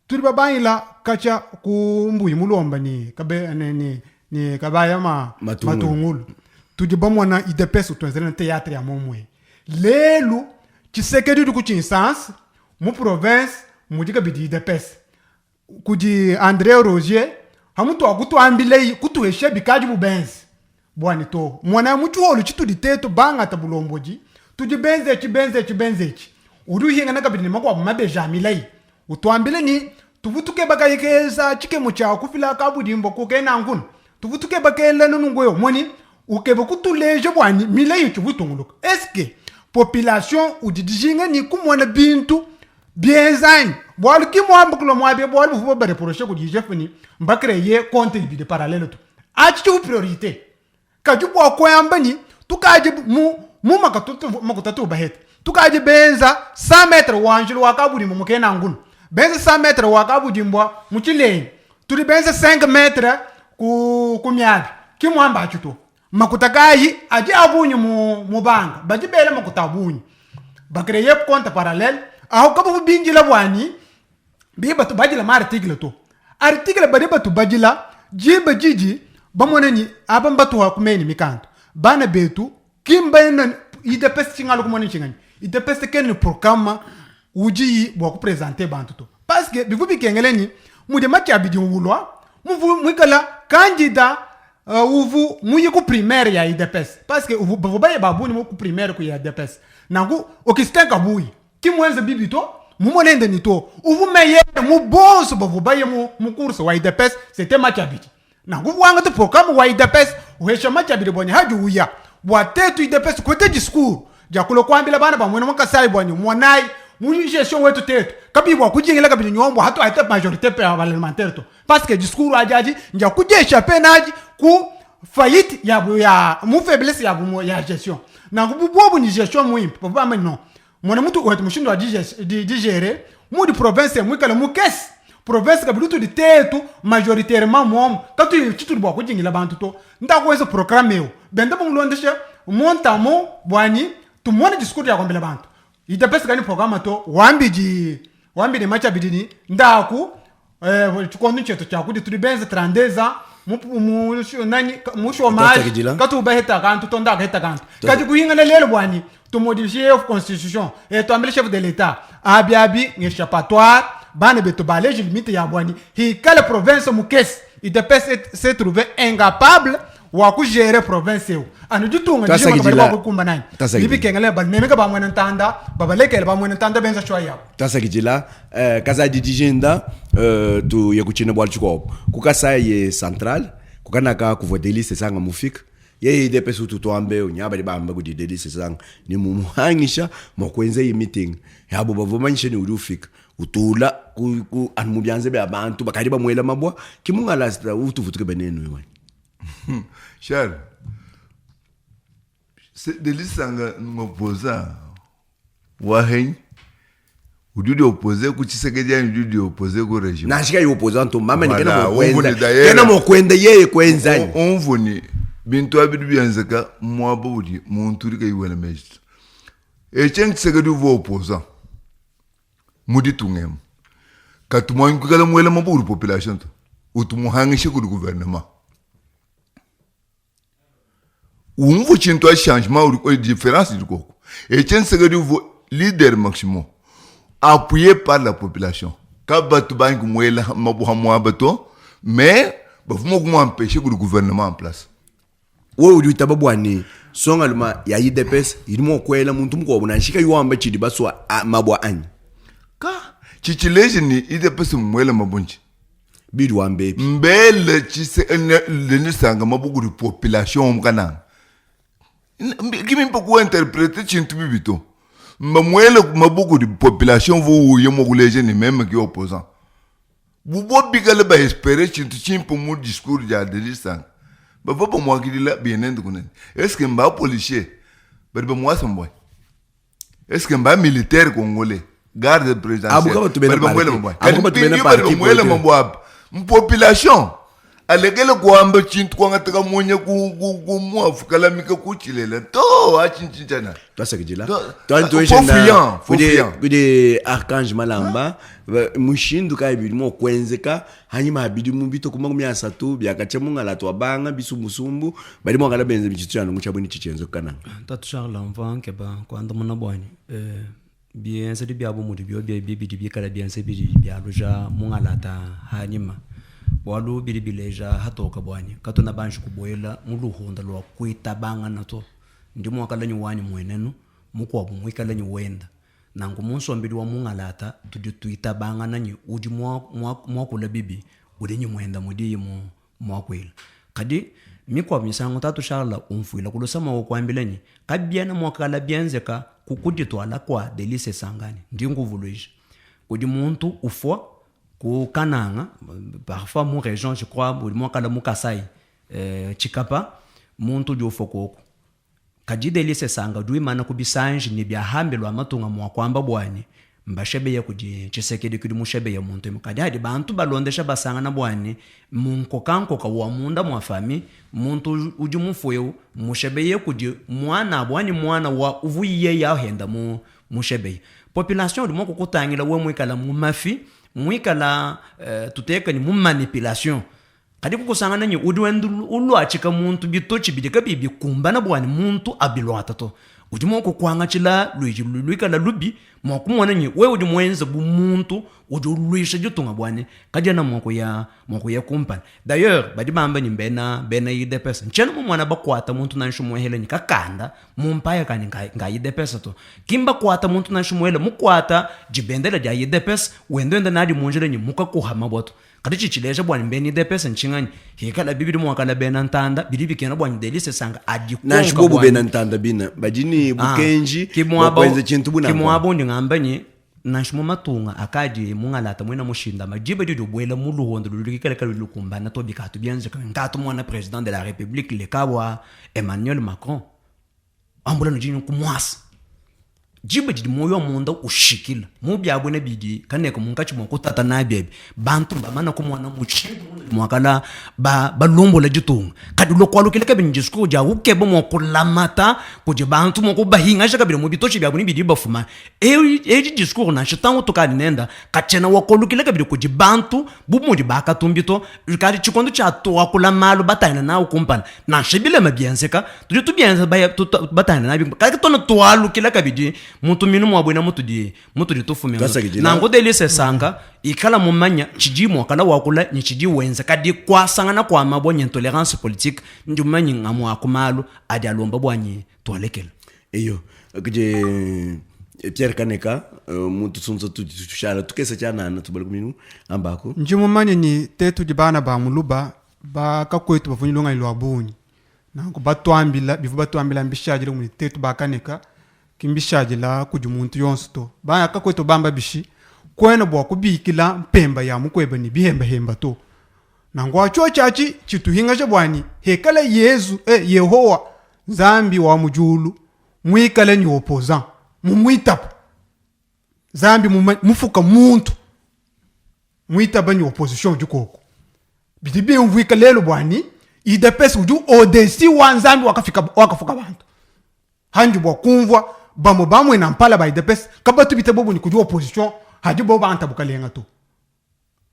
turi babayila kacha kumbuyi mulomba ni kabe ni kabaya matungulu turi bamwana idepeso twenzela théâtre ya momwe lelu Tshisekedi ku Kinshasa mu province mujika bidi idepesa kuji André Roger hamutu akutu ambile kutuheshe bikaji bubenzi bwani to mwana mutu olu chitu diteto banga tabulomboji tuji benze uruhinga nakabidi makwa mabeja milai utwambile ni tuvutuke bakayekeza chike mucha kufila kabudimbo kukena ngunu tuvutuke bakela nunungwe moni ukebe kutuleje bwani milai tuvutunguluka eske population udidijinga ni kumwana bintu bienzani bwal ki mo ambukulo mo abe bwal bu bare projet ko dije fini mbakre ye compte bi de parallèle to achi chu priorité ka ju bo ko yambani tukaje mu makatu bahet tukaje benza 100 metres wanjulu wakabudi mu mukena ngunu benza 100 metres wakabudi mbwa muchileni tuli benza 5 metres ku myabi kimwamba achuto makutagayi aje abunyu mu banga bajibele makutabunyu bakreye konta parallel aho kabu binjila bwani biba tu bajila ma article bade batu bajila jiba jiji bamoneni aban batu ha kumeni mikanto bana betu kimba na ide peste chingalu kumoni chingani ide peste ken programme uji bo ku présenter bantu to parce que bivu bikengeleni mude macha bidi wulwa mukala candidat uvu muye ku primaire ya IDPS parce que uvu baye babuni mu ku primaire ku ya IDPS nangu okistenka buyi kimwenze bibito mumonende nito uvu meye mu boss baye mu course wa IDPS c'était machabiti nangu wanga to programme wa IDPS uhesha machabiti boni haju uya watetu IDPS kote discours jakulo kwambila bana bamwena makasai boni monai muri gestion wetu tetu kabibwa kujingela kabili nyombo hatu aite majorité parlementaire to parce que discours ajaji nja kujesha penaji ku faillite ya mu faiblesse ya gestion na kububobu ni gestion muhimu papa maintenant mwana mtu wetu mushindo wa digere mu di province mu kala mu kes province kabili tu di tetu majoritairement mom katu chitu bwa kujingela bantu to ndakweza programme yo benda bungulondesha montamo bwani tumone discours ya kwambela bantu IDPS gani programme to wambidi macha bidini ndaku chikondo chetu chakudi tulibenza 32 ans mu chômage katu baheta kantu tonda heta kantu kati kuhinga lelo bwani to modifier of constitution et to ambele chef de l'état abiabi ngeshapatoire bane beto balege limite ya bwani hi kale province mu kes IDPS s'est trouvé incapable wa ku gérer province yo anu jutunga njima kabali kwa kumba nani bibi kengale bal memeka ba mwana ntanda babaleke ba mwana ntanda benza shwa yabo tasakijila kaza dijinda tu yakuchina bwal chikopo kukasaye central kukanaka kuvodelise sanga mufika ye IDPS tutoambe unyaba libamba kudidelise sanga ni mumuhangisha mokwenze meeting yabo bavomanyishe ni urufika utula ku anmubyanze be abantu bakari bamwela mabwa kimungala sta utuvutuke benenu yiwani Charles, c'est de l'issanga m'opposa. Wahen, ou du opposé, que tu sais que j'ai eu du opposé au régime. Nashika y opposant to mama ni kena mo kwenda ye kwenzani. On voni, bintu abidu bianzaka, moi bodi, mon tour que you mejt. Et tiens que c'est que du opposant. Mudi tungem. Quand tu m'as que la moelle pour la population, ou tu m'as hangé chez le gouvernement. Vous chinto un changement ou différence du coco. Et tiens, c'est que vous leader maximum appuyé par la population. Quand batu bank mouela mabuhamwa bato, mais vous m'avez empêché que le gouvernement en place. Wo udu tababwani songa luma ya IDPS ilimo kwela muntu mko bunashika yuamba chidi baswa mabwa anyi. Ka chichileje ni IDPS mouela mabunchi. Bidu ambe. Mbele chise le nisanga mabugu de population mkana. Kimi mpo interpréter chintu bibito mwele mabuku de population vous yemo kuleje ni même qui opposant bubo bigale ba espérer chintu chimpo mu discours ya delisang ba vopo mo akidila bienende kunen est-ce que mba policier ba moi samboy est-ce que mba militaire congolais garde présidentiel population alegele kuamba chintu kwangataka mwenye kumwafu kalamika kuchilela to achinchinchana twasakijila twantueshenda kude archange malamba mushindu ka ibidi mo kwenzeka hanyuma abidi mubito kumangu myasa tu byakacha mungala twabanga bisumbu bali mo ngala benze bichityano muchabweni chichenzo kana tatu charla mvanke ba kwanda mona bwani bien c'est bien bon mudi bien kala bien c'est bien loja mungala ta hanyuma walu bilibileja hatoka bwani katona banshi kuboyela muluhonda lwa kuitabanga nato ndimo akalanyi wani mwenenu mukwa bumwikalanyi wenda nangu munsombili wa mungalata tuitabanga nanyi udi mwa kula bibi udenyi mwenda mudi mwa kwela kadi mikwa misango tatu shala umfuila kulusama wokwambileni kabiana mwakala bienzeka kukudi twala kwa delise sangani ndinguvuluisha kudi muntu ufwa ku kananga parfois mon région je crois moi kala mukasai chikapa muntu jofokoko kajideli sesanga duimana kubisanje ni byahambe lwa matunga mwa kwamba bwani mbashebe ya kuji chisekedi kudi mushebe ya muntu mukadadi bantu balondesha basanga na bwani munko kanko ka wa munda mwa fami muntu uji mufoyo mushebe ya kuji mwana bwani mwana wa uvuye ya henda mushebe population du moko kutangila we mwikala mu mafi mwikala tuteka ni mu manipulation kadi kukusanga nanyi udwendu ulwachika muntu bitochi bidika bibi kumbana bwani muntu abilwata to udimo ko kwanga chila lwika la lubi mwakumwana nyi we udi mwenza bu muntu udi lwisha jutunga bwani kadi na mwako ya kumpana d'ailleurs badi bamba ni bena yide pesa nchena mwana bakwata muntu na nshumo hele ni kakanda mumpaya kani nga yide pesa to kimba kwata muntu na nshumo hele mukwata jibendela ja yide pesa wendo nadi munjele ni muka kuhama boto kadi chichilesha bwani mbeni de pesa nchingani hikala bibidi mwakala bena ntanda bidibi kena bwani delise sanga ajikonga na shibobu bena ntanda bina bajini bukenji wakwenze chintu buna kimwabo ndi ngambanye nashimo matunga akaji mungalata mwena mushinda majibe dido bwela muluhondo lulikala kala lukumbana to bikatu byanze kangato mwana president de la république le kabwa Emmanuel Macron ambula no jinu kumwasa jibe didi moyo munda ushikila mubyabwe na bidi kaneko munkachi mwa kutata na bebe bantu bamana ko mwana muchibu mwakala balombo la jitunga kadi lokwalo keleka binjisku ja ukebo mo kulamata kuje bantu mo kubahinga shaka bino mubitochi byabwe ni bidi bafuma eji discours na shitango tokani nenda kachena wakolo keleka bidi kuje bantu bumundi bakatumbito kadi chikondo cha to akula malo batana na ukumpana na shibile mabienseka tuje tubienza batana na kadi tono toalu keleka bidi muntu minu mwabwe na mutu di tufumenga na ngodele sesanga ikala mumanya chijimo akala wakula ni chiji wenza kadi kwa sanga na kwa mabonye intolerance politique njumanyi ngamu akumalu adi alomba bwanyi toalekela eyo kuje Pierre Kaneka muntu sunzo tushara tukesa chana na tubali kuminu ambako njimumanya ni tetu jibana ba muluba ba kakwetu bafunyilonga ilwabuni nango batwambila bivu batwambila mbishajile mu tetu ba Kaneka kimbishajila kujumuntu yonsto ba kakwetu bamba bishi kwena bwa kubikila mpemba ya mukweba ni bihemba hemba to nango acho chachi chituhinga chabwani hekala Yesu Yehowa zambi wa mujulu mwikala ni opposant mumwitapa zambi mufuka muntu mwitaba ni opposition jukoko bidibi mvika lelo bwani idepesa uju odesi wanzambi wakafuka bantu hanji bwa kumvwa bamwe na mpala ba idepesa kabatu bitabo ni kuju opposition haji bo banta bukalenga to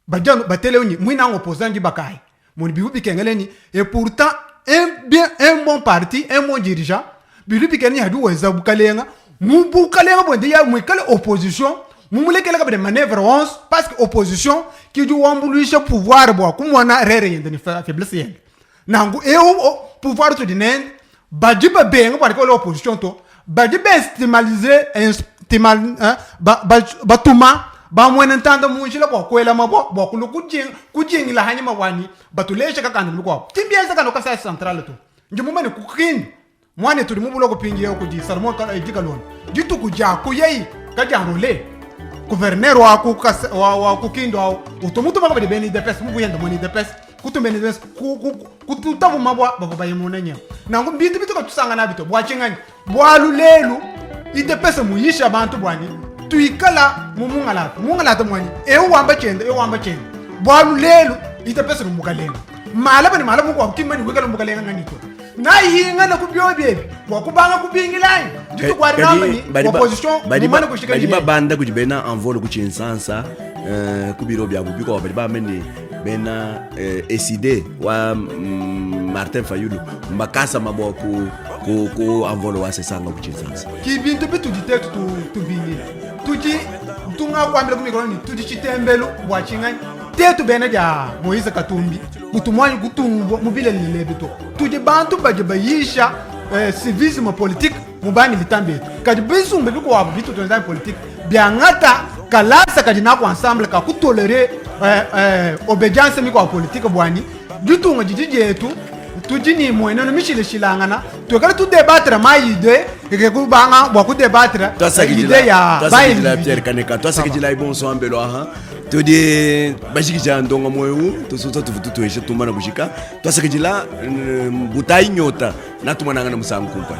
bajano batele ni mwina opposant bakai moni bibu bikengeleni et pourtant un bon parti un bon dirigeant bibu bikeni hadi weza bukalenga mubukalenga bonde ya mwikale opposition mumulekela ka de manœuvre 11 parce que opposition qui du wambuluisha pouvoir bo kumwana rere yende ni faiblesse yende nangu pouvoir to dinend bajiba benga kwa ko opposition to bajiba batuma ba mwena ntanda munjila kwa kwela mabo bo kujing la hanyima wani batulesha kakanda lukwa timbieza kana ka central to njumuma ni kukindu mwane tuli mubulo kupingira kuji salmo kala ijikalon jitu kuja kuyei kajanole gouverneur wa kukindo utomuto mabade beni de pes mubu yenda moni de pes kutumbeni de pes kututabu mabwa baba yemonanya nango mbindi bituka tusanga nabito bwachingani bwalulelu ide pes muyisha bantu bwani tuikala mungala mwani ewamba chende bwalulelu ide pes mubukalenga malaba ni malaba kwa kimani wikala mubukalenga nganiko na hinga na kubyobye wakubanga kubingilani jitu kwa rama ni opposition mumane kushika ni banda kujibena envol kuchinsansa kubiro bya bubiko baba meni bena SID wa Martin Fayulu makasa maboko ku envol wa sesanga kuchinsansa kibintu bitu ditetu tubingila tuji tunga kwambela kumikroni tuji chitembelo bwachingani tetu bena ja Moise Katumbi kutumwanyi kutumbo mubile lilebeto tuje bantu baje bayisha civisme politique mubani litambe kadi bisumbe biko wabu bitu tonza politique biangata kalasa kadi nako ensemble ka kutolérer obédience miko politique bwani dutunga jijetu tujini mwene no michile shilangana tukala tu débattre maide kubanga bwa ku débattre idée ya bayi Pierre Kaneka toi ce que dit là bon so ambelo todi bashikija ndonga moyo tosotsa tuvututueshe tumana kushika twasekejila butai nyota na tumananga na musangu kumpa